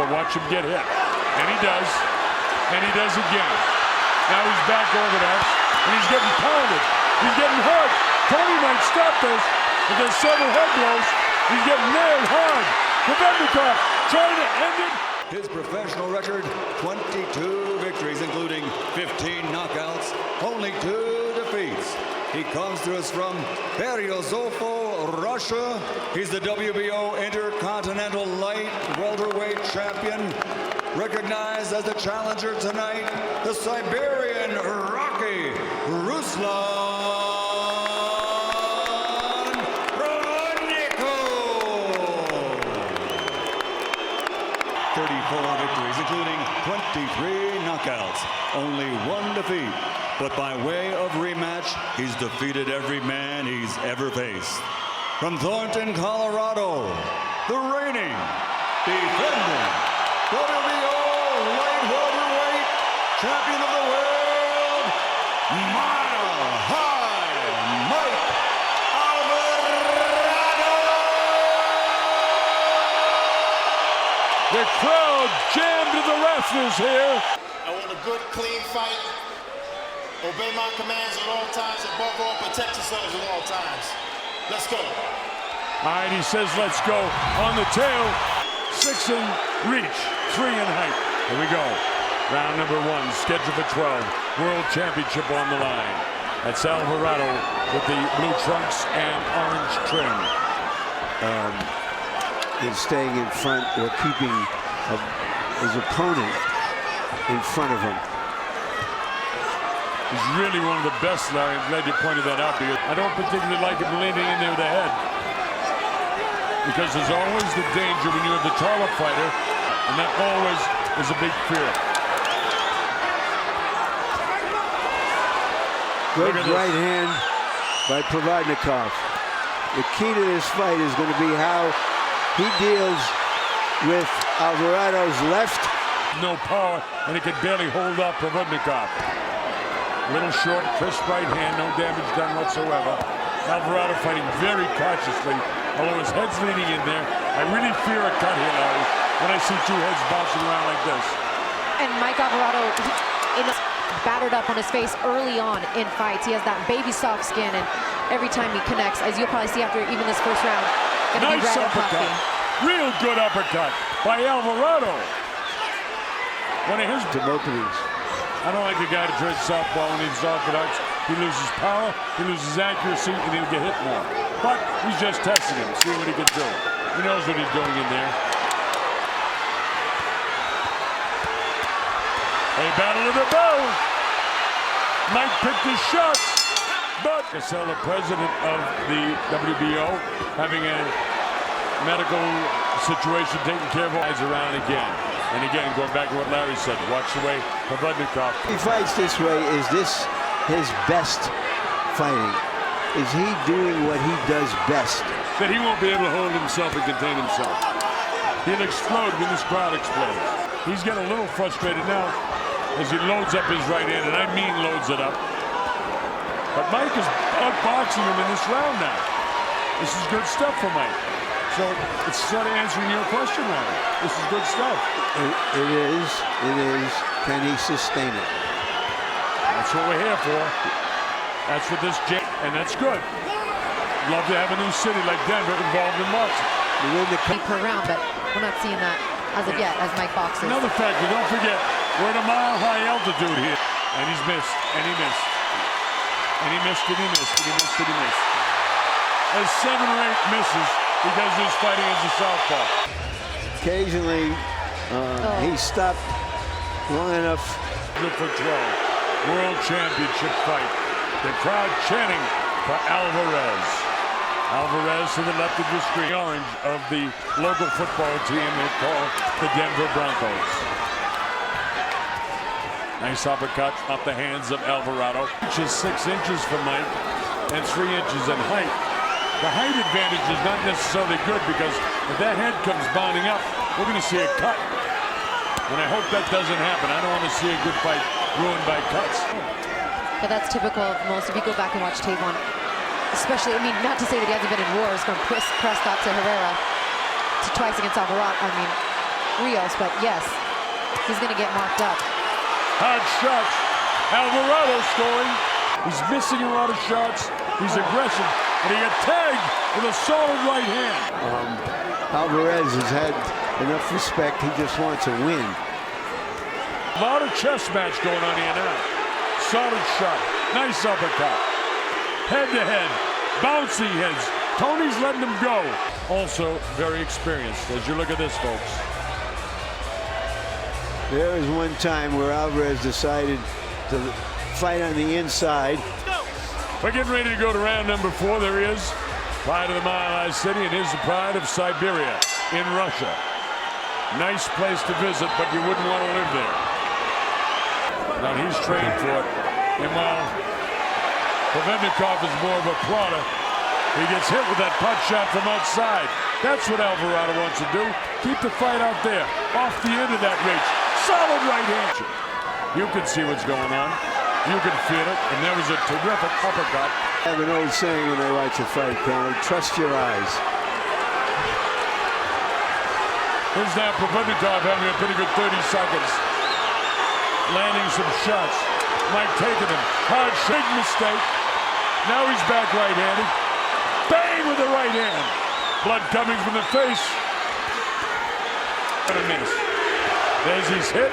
so watch him get hit. And he does. And he does again. Now he's back orthodox, and he's getting pounded. He's getting hurt. Tony might stop this, but there's several head blows. He's getting nailed hard. Provodnikov trying to end it. His professional record, 22 victories, including 15 knockouts, only 2 defeats. He comes to us from Beryozovo, Russia. He's the WBO Intercontinental Light Welterweight Champion. Recognized as the challenger tonight, the Siberian Rocky, Ruslan Provodnikov. 34 victories, including 23 knockouts, only 1 defeat. But by way of rematch, he's defeated every man he's ever faced. From Thornton, Colorado, the reigning, defending WBO light welterweight champion of the world, Mile High Mike Alvarado. The crowd jammed to the rafters here. I want a good, clean fight. Obey my commands at all times. Above all, protect yourselves at all times. Let's go. All right, he says let's go. On the tail, 6 in reach, 3 in height. Here we go. Round number 1, scheduled for 12. World Championship on the line. That's Alvarado with the blue trunks and orange trim. Is staying in front or keeping his opponent in front of him. He's really one of the best, Larry. I'm glad you pointed that out, because I don't particularly like him leaning in there with the head. Because there's always the danger when you have the taller fighter, and that always is a big fear. Good right hand by Provodnikov. The key to this fight is going to be how he deals with Alvarado's left. No power, and he can barely hold up Provodnikov. Little short, crisp right hand, no damage done whatsoever. Alvarado fighting very cautiously, although his head's leaning in there. I really fear a cut here, Larry, when I see 2 heads bouncing around like this. And Mike Alvarado is battered up on his face early on in fights. He has that baby soft skin, and every time he connects, as you'll probably see after even this first round, gonna nice be red uppercut. and puffy. Real good uppercut by Alvarado. One of his openings. I don't like a guy to try southpaw when he's orthodox. He loses power, he loses accuracy, and he'll get hit more. But he's just testing him, see what he can do. He knows what he's doing in there. A battle of the bow. Mike picked his shots, but Cassell, the president of the WBO, having a medical situation taken care of, eyes around again. And again, going back to what Larry said, watch the way Provodnikov. He fights this way. Is this his best fighting? Is he doing what he does best? That he won't be able to hold himself and contain himself. He'll explode when this crowd explodes. He's getting a little frustrated now as he loads up his right hand, and I mean loads it up. But Mike is outboxing him in this round now. This is good stuff for Mike. So it's sort of answering your question, Larry. This is good stuff. It is. Can he sustain it? That's what we're here for. That's what this jam, and that's good. Love to have a new city like Denver involved in boxing. Per round, but we're not seeing that as of yet as Mike boxes. Another factor, don't forget, we're at a mile-high altitude here. And he's missed, and he missed. And he missed, and he missed, and he missed, and he missed. There's 7 or 8 misses because he's fighting as a southpaw. Occasionally, he stopped long enough. Good for 12. World Championship fight. The crowd chanting for Alvarez. Alvarez to the left of the screen. Orange of the local football team they call the Denver Broncos. Nice uppercut off the hands of Alvarado. 6 inches for Mike and 3 inches in height. The height advantage is not necessarily good because if that head comes bounding up, we're going to see a cut. And I hope that doesn't happen. I don't want to see a good fight ruined by cuts. But that's typical of most. If you go back and watch tape on, especially, I mean, not to say that he hasn't been in wars, from Prescott to Herrera to twice against Alvarado. I mean, Rios, but yes, he's going to get marked up. Hard shots. Alvarado scoring. He's missing a lot of shots. He's aggressive, and he got tagged with a solid right hand. Alvarez has had enough respect. He just wants to win. A lot of chess match going on here now. Solid shot. Nice uppercut. Head to head. Bouncy heads. Tony's letting him go. Also very experienced as you look at this, folks. There was one time where Alvarez decided to fight on the inside. We're getting ready to go to round number 4. There he is. Pride of the Mile High City, and here's the pride of Siberia in Russia. Nice place to visit, but you wouldn't want to live there. Now he's trained for it. And while Provodnikov is more of a plotter, he gets hit with that punch shot from outside. That's what Alvarado wants to do. Keep the fight out there, off the end of that reach. Solid right hand. You can see what's going on. You can feel it, and there was a terrific uppercut. I have an old saying when I watch a fight, Colonel, trust your eyes. Here's now Provodnikov having a pretty good 30 seconds. Landing some shots. Mike taking them. Hard shot. Big mistake. Now he's back right-handed. Bang with the right hand. Blood coming from the face. And a miss. There's his hit.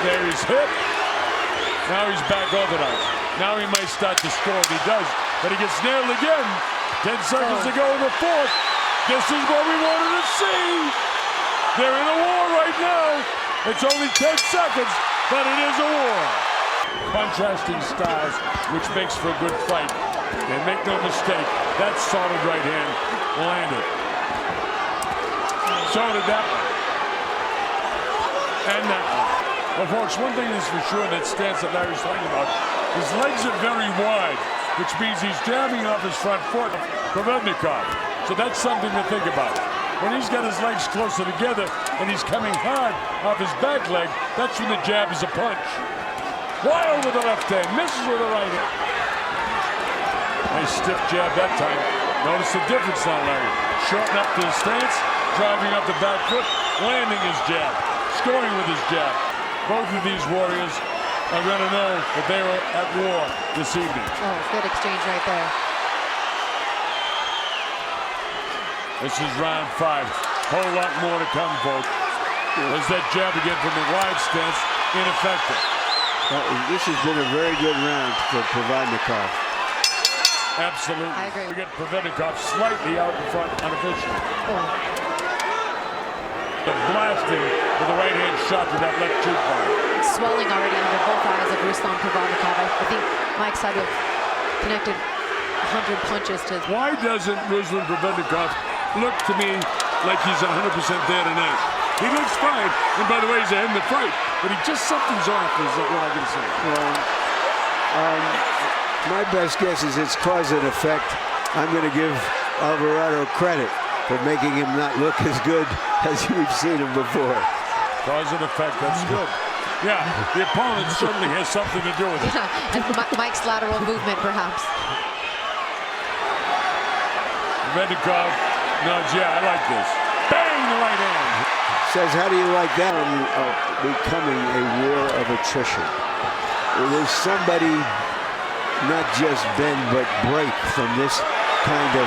There he's hit. Now he's back organized. Now he might start to score. He does, but he gets nailed again. 10 seconds to go in the 4th. This is what we wanted to see. They're in a war right now. It's only 10 seconds, but it is a war. Contrasting styles, which makes for a good fight. And make no mistake, that solid right hand landed. So did that one. And that one. Well, folks, one thing is for sure, that stance that Larry's talking about, his legs are very wide, which means he's jamming off his front foot, Provodnikov. So that's something to think about. When he's got his legs closer together and he's coming hard off his back leg, that's when the jab is a punch. Wild with the left hand, misses with the right hand. Nice stiff jab that time. Notice the difference now, Larry. Shorten up to the stance, driving up the back foot, landing his jab, scoring with his jab. Both of these warriors are going to know that they were at war this evening. Oh, good exchange right there. This is round 5. Whole lot more to come, folks. There's that jab again from the wide stance, ineffective. This has been a very good round for Provodnikov. Absolutely. I agree. We get Provodnikov slightly out in front unofficially. Oh. The blasting with the right hand shot to that left cheekbone. Swelling already under both eyes of Ruslan Provodnikov. I think Mike's had to have connected 100 punches to... Why doesn't Ruslan Provodnikov look to me like he's 100% there tonight? He looks fine, and by the way, he's ahead in the fight, but something's off, is what I can say. Well, my best guess is it's cause and effect. I'm going to give Alvarado credit for making him not look as good as we've seen him before. Cause and effect, that's good. Yeah, the opponent certainly has something to do with it. Yeah, and Mike's lateral movement, perhaps. Provodnikov nods, yeah, I like this. Bang, the right hand. Says, how do you like that? Becoming a war of attrition. Will somebody not just bend but break from this kind of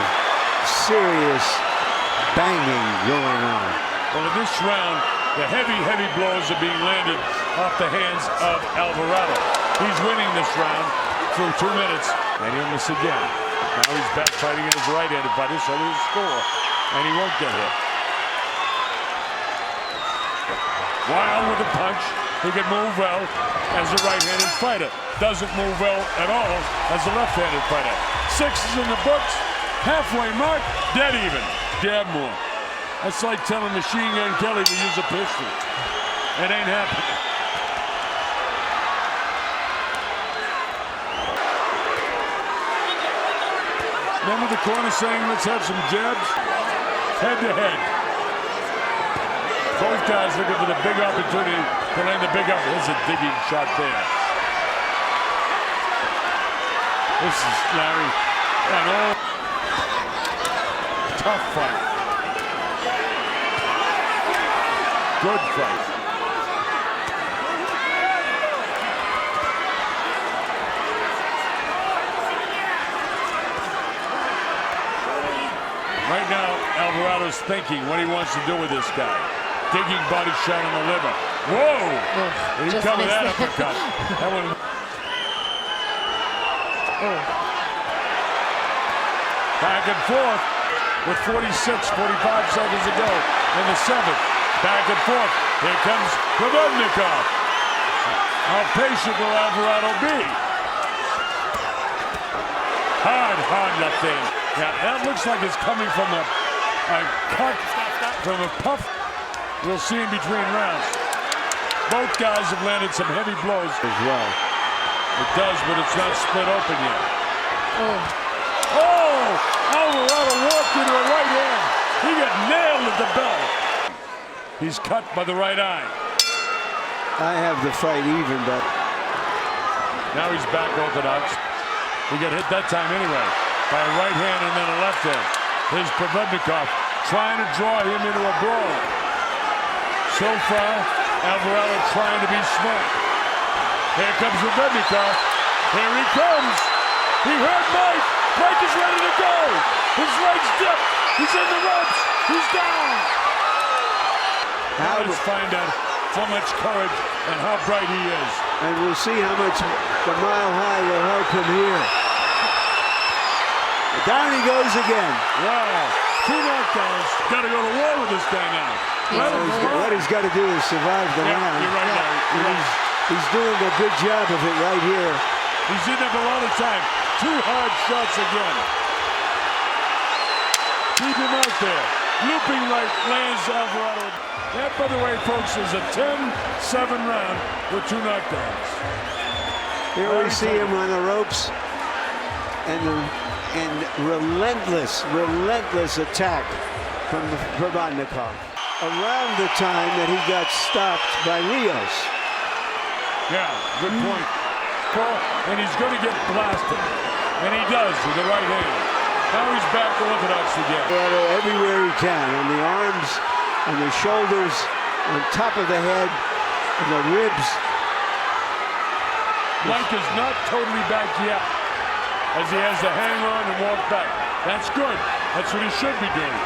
serious banging going on? Well, in this round, the heavy blows are being landed off the hands of Alvarado. He's winning this round through 2 minutes, and he'll miss again. Now he's back fighting in his right-handed fighter, so he'll score, and he won't get hit. Wild with a punch. He can move well as a right-handed fighter. Doesn't move well at all as a left-handed fighter. 6 is in the books. Halfway mark, dead even. Jab more. That's like telling Machine Gun Kelly to use a pistol. It ain't happening. Remember the corner saying, let's have some jabs? Head to head. Both guys looking for the big opportunity to land the big up. There's a digging shot there. This is Larry. And all tough fight. good fight. Right now, Alvarado's thinking what he wants to do with this guy. Digging body shot on the liver. Whoa! Did he cover that uppercut? That one. Back and forth with 45 seconds to go in the 7th. Back and forth. Here comes Provodnikov. How patient will Alvarado be? Hard left hand. Yeah, that looks like it's coming from a cut, from a puff. We'll see in between rounds. Both guys have landed some heavy blows as well. It does, but it's not split open yet. Oh! Alvarado walked into a right hand. He got nailed at the bell. He's cut by the right eye. I have the fight even, but now he's back orthodox. He got hit that time anyway by a right hand and then a left hand. Here's Provodnikov trying to draw him into a brawl. So far, Alvarado trying to be smart. Here comes Provodnikov. Here he comes. He hurt Mike. Mike is ready to go. His legs dip. He's in the ropes. He's down. Now let's find out how much courage and how bright he is. And we'll see how much the mile high will help him here. Down he goes again. Wow. 2 knockdowns. Got to go to war with this guy now. What he's got to do is survive the round. You're right, Larry. He's doing a good job of it right here. He's in there for a lot of time. 2 hard shots again. Keep him out there. Looping right lands Alvarado. That, by the way, folks, is a 10-7 round with 2 knockdowns. Here we see him on the ropes. And relentless attack from Provodnikov. Around the time that he got stopped by Rios. Yeah, good point. And he's going to get blasted. And he does with the right hand. Now he's back to orthodox again. Everywhere he can, on the arms, on the shoulders, on top of the head, on the ribs. Mike is not totally back yet, as he has to hang on and walk back. That's good. That's what he should be doing.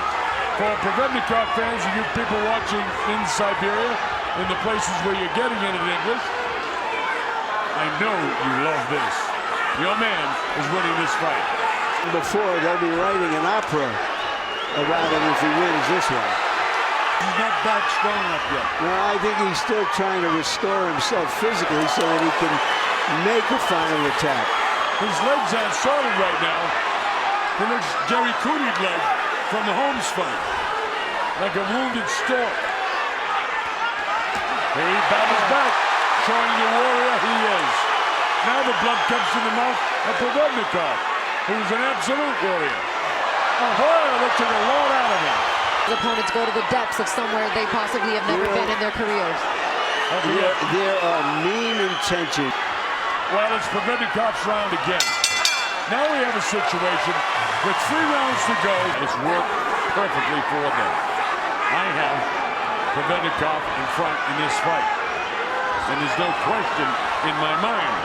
For Provodnikov fans and you people watching in Siberia, in the places where you're getting it in English, I know you love this. Your man is winning this fight. Before, they'll be writing an opera about him if he wins this one. He's not back strong enough yet. No, I think he's still trying to restore himself physically so that he can make a final attack. His legs aren't solid right now. He looks Jerry Cooney'd leg from the Holmes fight, like a wounded stork. Here he battles back, showing the warrior he is. Now the blood comes to the mouth of Provodnikov, who's an absolute warrior. That took a lot out of him. The opponents go to the depths of somewhere they possibly have never been in their careers. There are mean intentions. Well, it's Provodnikov's round again. Now we have a situation with 3 rounds to go. It's worked perfectly for them. I have Provodnikov in front in this fight. And there's no question in my mind.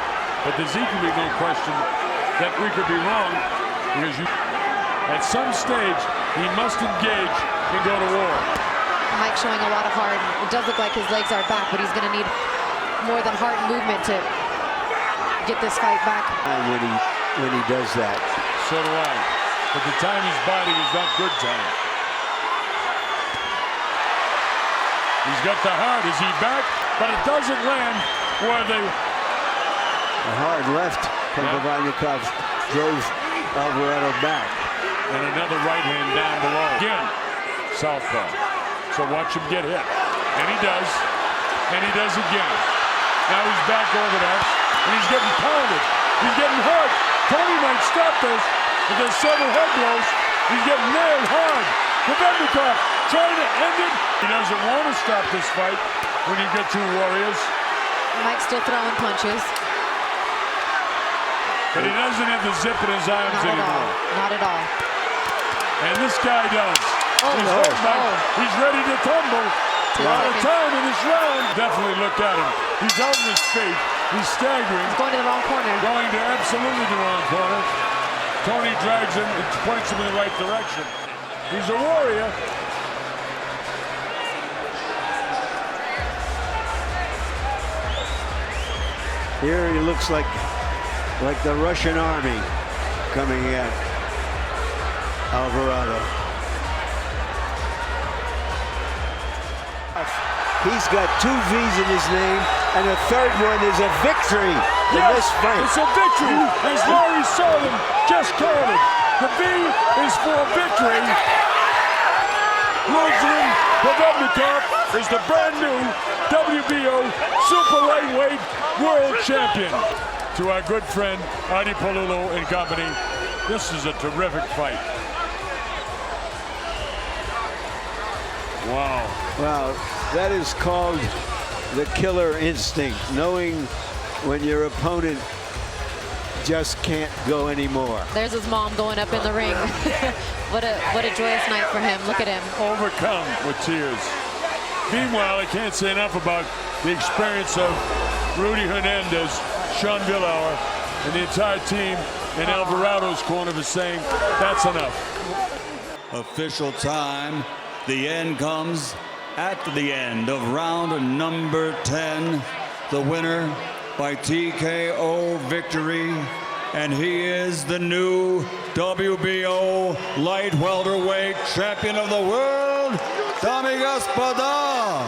But there's equally no question that we could be wrong, because at some stage he must engage and go to war. Mike showing a lot of heart. It does look like his legs are back, but he's going to need more than heart movement to get this fight back. When he does that. So do I. But the time he's biting is not good time. He's got the heart. Is he back? But it doesn't land where they... A hard left from Provodnikov drove Alvarado back. And another right hand down below. Again, southpaw. So watch him get hit. And he does. And he does again. Now he's back orthodox. And he's getting pounded. He's getting hurt. Tony might stop this. But there's several head blows. He's getting nailed hard. Provodnikov trying to end it. He doesn't want to stop this fight when you get 2 warriors. Mike's still throwing punches. But he doesn't have the zip in his arms anymore. Not at all. And this guy does. He's ready to tumble. A lot of time in this round. Definitely look at him. He's out in his feet. He's staggering. He's going to the wrong corner. Going to absolutely the wrong corner. Tony drags him and points him in the right direction. He's a warrior. Here he looks like the Russian army coming at Alvarado. He's got 2 V's in his name, and a third one is a victory in this fight. It's a victory, as Larry Sullivan just called it. The V is for victory. Ruslan Provodnikov is the brand new WBO super lightweight world champion. To our good friend Adi Palulu and company, this is a terrific fight. Wow. Wow, that is called the killer instinct, knowing when your opponent just can't go anymore. There's his mom going up in the ring. What a joyous night for him. Look at him. Overcome with tears. Meanwhile, I can't say enough about the experience of Rudy Hernandez, Sean Villauer, and the entire team in Alvarado's corner for saying that's enough. Official time. The end comes at the end of round number 10. The winner by TKO victory. And he is the new WBO light welterweight champion of the world, Dami Gospoda,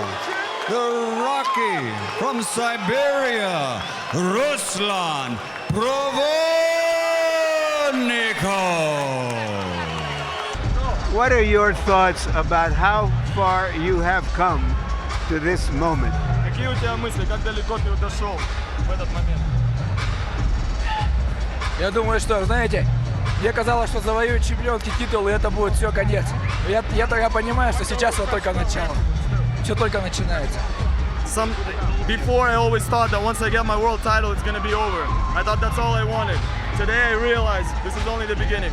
the Rocky from Siberia, Ruslan Provodnikov. What are your thoughts about how far you have come to this moment? Какие у тебя мысли, как далеко ты дошел в этот момент? Я думаю, что, знаете, мне казалось, что завоюю чемпионский титул, и это будет все, конец. Я понимаю, что сейчас это только начало. Все только начинается. Before I always thought that once I get my world title, it's going to be over. I thought that's all I wanted. Today I realized this is only the beginning.